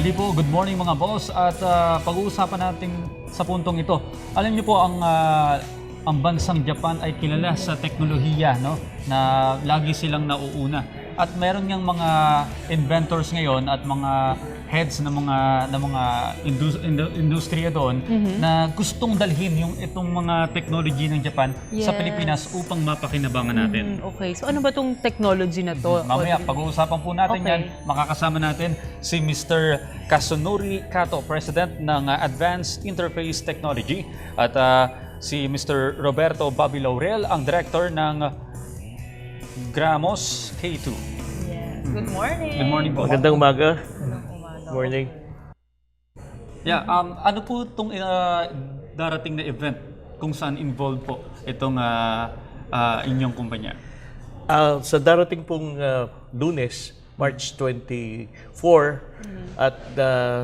Muli po, good morning mga boss at pag-uusapan natin sa puntong ito. Alam niyo po ang bansang Japan ay kilala sa teknolohiya, no? Na lagi silang nauuna. At meron niyang mga inventors ngayon at mga heads ng mga industriya doon na gustong dalhin yung itong mga technology ng Japan sa Pilipinas upang mapakinabangan natin. Okay, so ano ba itong technology na to? Mamaya, pag-uusapan po natin yan. Makakasama natin si Mr. Kazunori Kato, President ng Advanced Interface Technology, at si Mr. Roberto Bobby Laurel, ang Director ng Gramos K2. Yes. Good morning. Good morning po. Magandang umaga. Morning. Yeah, ano po itong darating na event kung saan involved po itong inyong kumpanya? Sa darating pong Lunes, March 24 at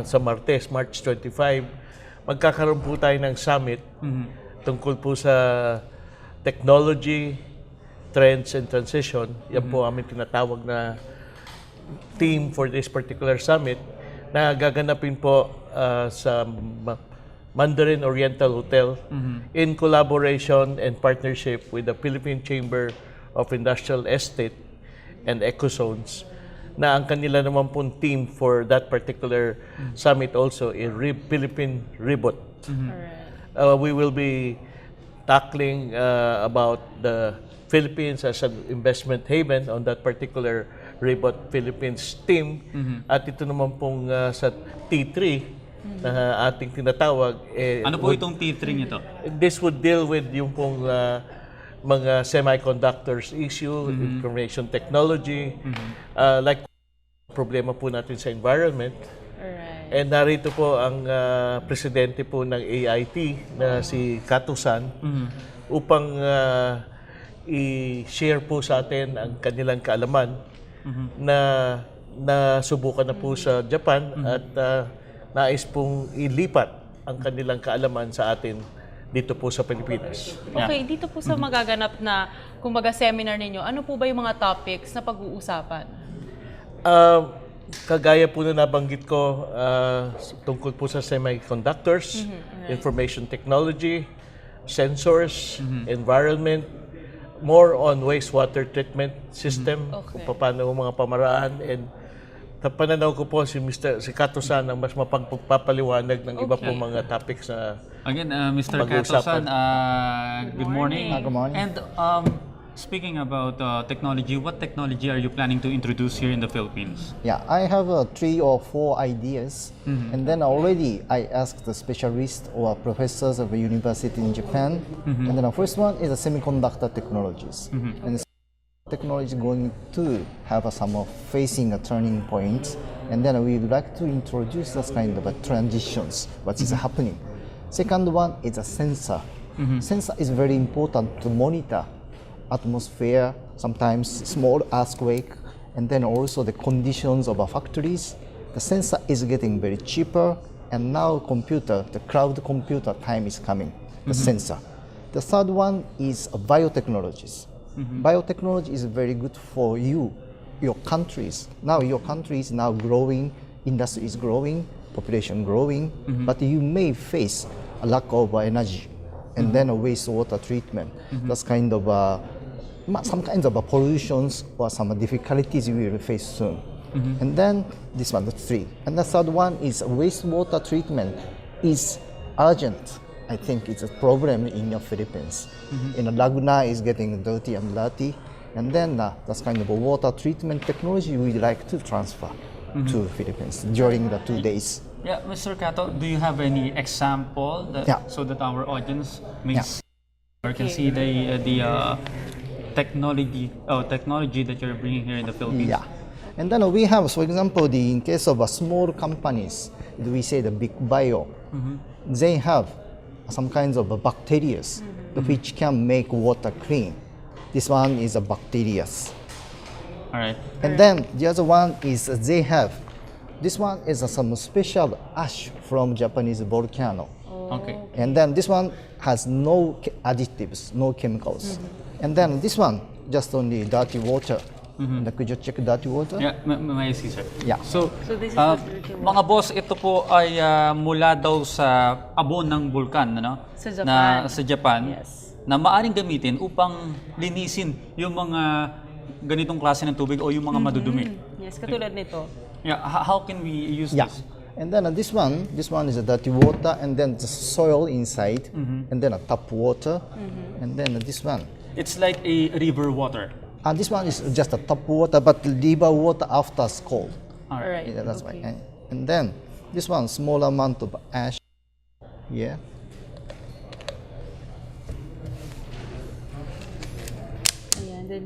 sa Martes, March 25, magkakaroon po tayo ng summit tungkol po sa technology, trends and transition. Yan po aming tinatawag na theme for this particular summit na gaganapin po sa Mandarin Oriental Hotel in collaboration and partnership with the Philippine Chamber of Industrial Estate and Ecozones, na ang kanila naman pong theme for that particular summit also is Philippine Reboot. We will be tackling about the Philippines as an investment haven on that particular Reboot Philippines team. At ito naman pong sa T3 na ating tinatawag. Ano po itong T3 nito? This would deal with yung pong mga semiconductors issue, information technology, like problema po natin sa environment. And narito po ang presidente po ng AIT na si Kato-san upang i-share po sa atin ang kanilang kaalaman na subukan na po sa Japan at nais pong ilipat ang kanilang kaalaman sa atin dito po sa Pilipinas. Okay, dito po sa magaganap na kumbaga seminar ninyo, ano po ba yung mga topics na pag-uusapan? Kagaya po na nabanggit ko, tungkol po sa semiconductors, information technology, sensors, environment, more on wastewater treatment system, kung paano ang mga pamaraan, and pananaw ko po si Kato-san ang mas mapagpapaliwanag ng iba po mga topics na Again, Mr. Kato-san, good morning. Good morning. And speaking about technology, what technology are you planning to introduce here in the Philippines? Yeah, I have 3 or 4 ideas, and then already I asked the specialists or professors of a university in Japan. And then the first one is the semiconductor technologies. And the technology is going to have some of facing a turning point, and then we would like to introduce this kind of transitions, what is happening. Second one is a sensor. Sensor is very important to monitor atmosphere, sometimes small earthquake, and then also the conditions of our factories. The sensor is getting very cheaper, and now the cloud computer time is coming, the sensor. The third one is biotechnologies. Biotechnology is very good for your countries. Now your country is now growing, industry is growing, population growing, but you may face a lack of energy, and then a wastewater treatment. That's kind of some kinds of pollutions or some difficulties we will face soon. And then this one, the 3. And the third one is wastewater treatment is urgent. I think it's a problem in the Philippines. In the Laguna is getting dirty and dirty. And then that's kind of a water treatment technology we'd like to transfer to Philippines during the 2 days. Yeah, Mr. Kato, do you have any example so that our audience may see or can see the technology that you're bringing here in the Philippines? Yeah, and then we have, for example, in case of small companies, we say the big bio, they have some kinds of bacteria which can make water clean. This one is a bacteria. All right. And then the other one is they have, this one is some special ash from Japanese volcano. Okay. And then this one has no additives, no chemicals. And then this one, just only dirty water. Could you check dirty water? Yeah, may I see, sir? Yeah. So, So this is the dirty water. mga boss, ito po ay mula daw sa abon ng bulkan, ano? Sa Japan. Sa Japan. Yes. Na maaaring gamitin upang linisin yung mga ganitong klase ng tubig o yung mga madudumi. Yes, katulad nito. Yeah, how can we use Yeah. this? And then this one is a dirty water, and then the soil inside, and then a tap water, and then this one. It's like a river water. And this one is just a tap water, but river water after cold. All All right. right. Yeah, that's okay. why. And then this one, small amount of ash here. Ayan, then,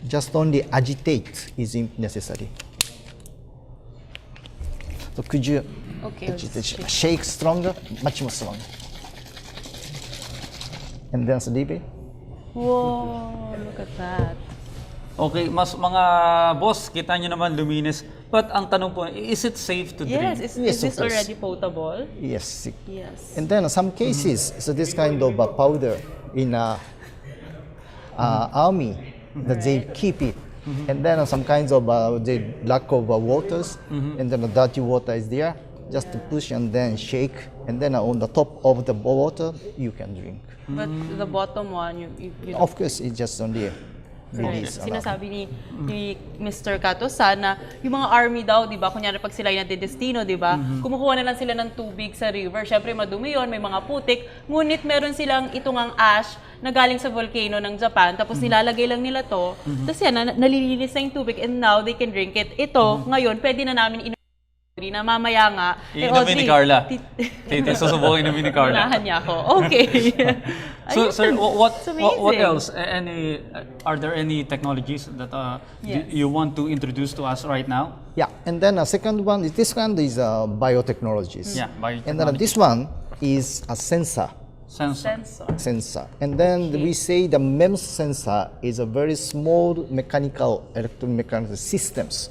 Just only agitate is necessary. So could you okay. shake stronger, much more stronger. And then leave it. Whoa, look at that. Okay, mga boss, kita nyo naman luminis. But ang tanong po, is it safe to drink? Yes, Yes, is this of course. already potable? Yes. Yes. And then some cases, so this kind of powder in army, that they keep it. And then some kinds of the lack of waters, and then the dirty water is there, just to push and then shake, and then on the top of the water, you can drink. But the bottom one, you Of course, it's just only Right. release. Sinasabi ni Mr. Kato sana yung mga army daw, 'di ba? Kunyari pag sila ay nadedestino, 'di ba? Kumukuha na lang sila ng tubig sa river. Syempre madumi 'yon, may mga putik. Ngunit meron silang itungang ash na galing sa volcano ng Japan, tapos nilalagay lang nila 'to. Tapos yan nalilinis na yung tubig and now they can drink it. Ito, ngayon pwede na namin na mamaya nga. Inumin ni Carla. Susubukin inumin ni Carla. Unahan niya ako. Okay. So, Ayun. sir, what It's amazing. else? Are there any technologies that Yes. you want to introduce to us right now? Yeah, and then second one, this one is biotechnologies. Yeah, And then this one is a sensor. Sensor. And then we say the MEMS sensor is a very small electromechanical systems.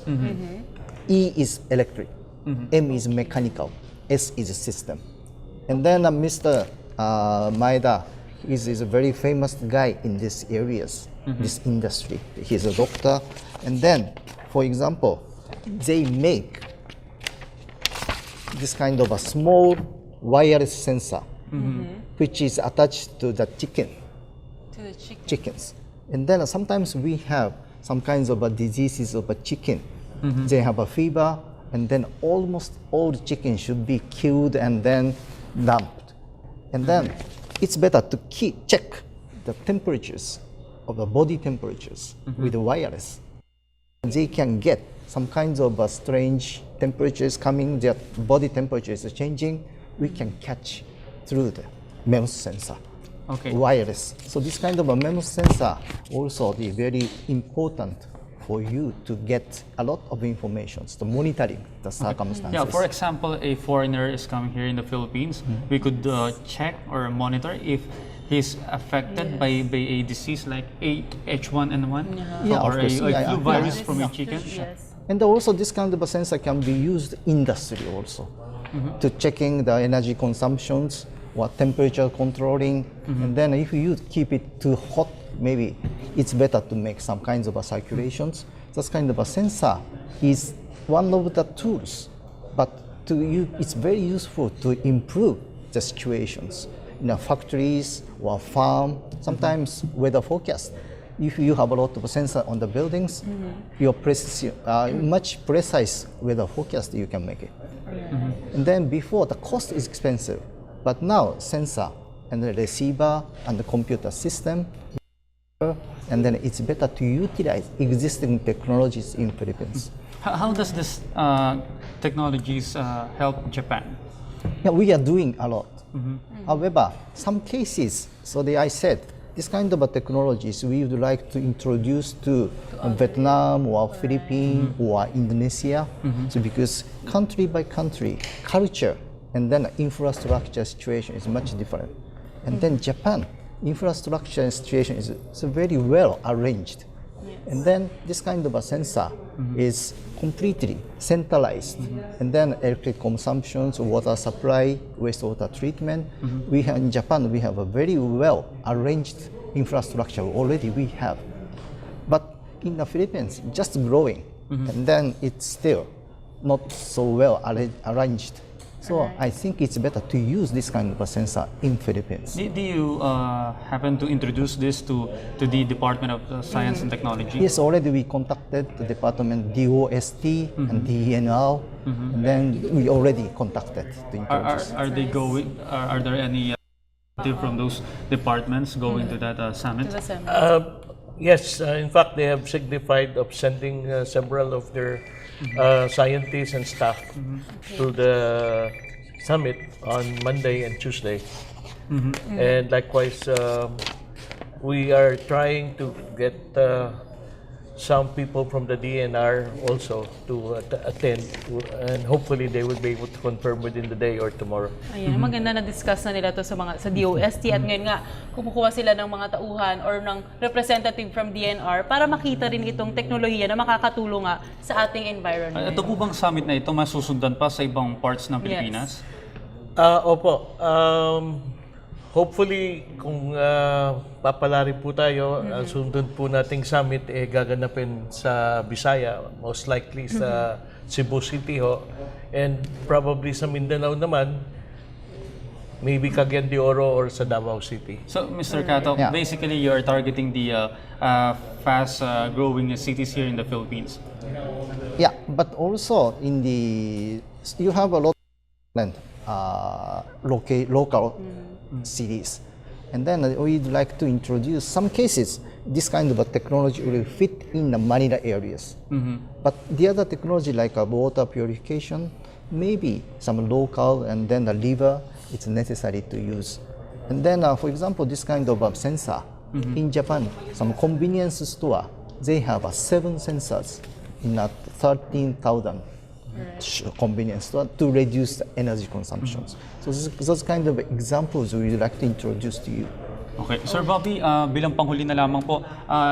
E is electric, M is mechanical, S is a system. And then Mr. Maeda is a very famous guy in these areas, this industry. He's a doctor. And then, for example, they make this kind of a small wireless sensor, which is attached to the To the chickens. And then sometimes we have some kinds of diseases of a chicken. They have a fever, and then almost all the chickens should be killed and then dumped. And then it's better to check the temperatures of the body temperatures with the wireless. They can get some kinds of strange temperatures coming, their body temperature is changing. We can catch through the MEMS sensor. Okay. Wireless. So this kind of a MEMS sensor also is very important for you to get a lot of information, to monitoring the circumstances. Yeah, for example, a foreigner is coming here in the Philippines. We could check or monitor if he's affected by a disease like H1N1 Yeah, or of a course. Yeah, flu yeah. virus from a chicken. Yes. And also this kind of a sensor can be used industry also to checking the energy consumptions or temperature controlling. And then if you keep it too hot, maybe it's better to make some kinds of a circulations. This kind of a sensor is one of the tools, but it's very useful to improve the situations in the factories or farm. Sometimes weather forecast. If you have a lot of sensor on the buildings, your much precise weather forecast you can make it. And then before, the cost is expensive, but now sensor and the receiver and the computer system, and then it's better to utilize existing technologies in Philippines. How does this technologies help Japan? Yeah, we are doing a lot. However, some cases, I said, this kind of technologies we would like to introduce to Vietnam or Philippines or Indonesia. So because country by country, culture and then infrastructure situation is much different. And then Japan, infrastructure situation is very well arranged. And then this kind of a sensor is completely centralized. And then electric consumptions, water supply, wastewater treatment. In Japan, we have a very well arranged infrastructure already we have. But in the Philippines, just growing, and then it's still not so well arranged. So I think it's better to use this kind of a sensor in Philippines. Do you happen to introduce this to the Department of Science and Technology? Yes, already we contacted the department DOST and DENR, and then we already contacted to introduce. Are they going? Are there any from those departments going to that summit? To the summit. Yes, in fact, they have signified of sending several of their scientists and staff to the summit on Monday and Tuesday. And likewise, we are trying to get some people from the DNR also to attend, and hopefully they will be able to confirm within the day or tomorrow. Ayan, maganda na discuss na nila to sa DOST at ngayon nga kumukuha sila ng mga tauhan or ng representative from DNR para makita rin itong teknolohiya na makakatulong nga sa ating environment. Ito po bang summit na ito masusundan pa sa ibang parts ng Pilipinas? Opo. Hopefully, kung papalari po tayo, sundin po nating summit, gaganapin sa Bisaya, most likely sa Cebu City ho, and probably sa Mindanao naman, maybe Cagayan de Oro or sa Davao City. So, Mr. Kato, Yeah. basically you are targeting the fast-growing cities here in the Philippines. Yeah, but also you have a lot of land, local cities. And then we'd like to introduce some cases, this kind of a technology will fit in the Manila areas. But the other technology like water purification, maybe some local and then the river, it's necessary to use. And then for example, this kind of sensor, in Japan, some convenience store, they have 7 sensors in 13,000 convenience store to reduce the energy consumptions. So those kind of examples we would like to introduce to you. Okay. Sir Bobby, bilang panghuli na lamang po,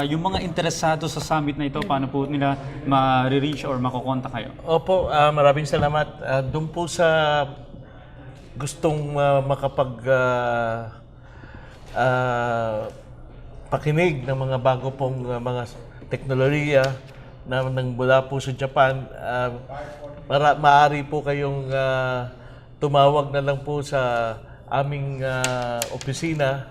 yung mga interesado sa summit na ito, paano po nila ma-reach or makukontak kayo? Opo, maraming salamat. Doon po sa gustong pakinig ng mga bago pong mga teknolohiya na mula po sa Japan, maaari po kayong tumawag na lang po sa aming opisina.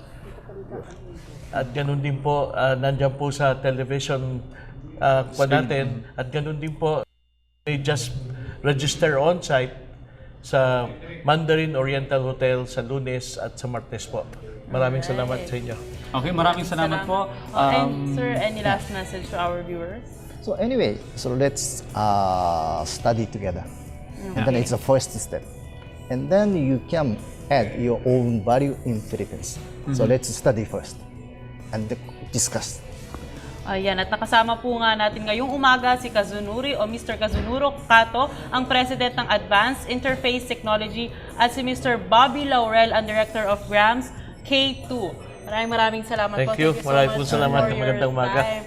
At ganun din po, nandyan po sa television pa natin. At ganun din po, may just register on-site sa Mandarin Oriental Hotel sa Lunes at sa Martes po. Maraming salamat sa inyo. Okay, maraming salamat po. And sir, any last message to our viewers? So anyway, so let's study together. And then it's the first step. And then you can add your own value in Philippines. So let's study first and discuss. Ayan, at nakasama po nga natin ngayong umaga si Kazunori o Mr. Kazunori Kato, ang President ng Advanced Interface Technology, at si Mr. Bobby Laurel, ang Director of GRAMS K2. Maraming salamat po. Thank you. So Maraming much salamat. for your Magandang umaga. time.